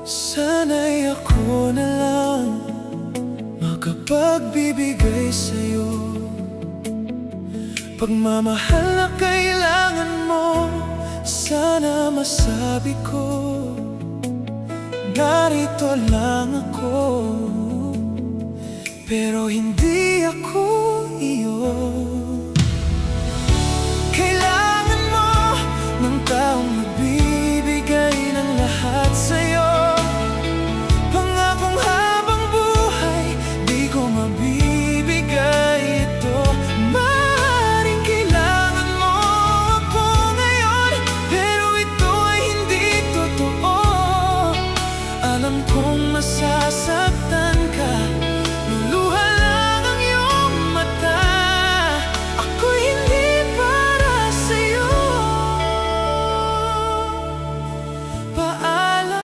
Sana'y ako na lang makapagbibigay sa'yo. Pagmamahal na kailangan mo, sana masabi ko, narito lang ako, pero hindi ako iyo.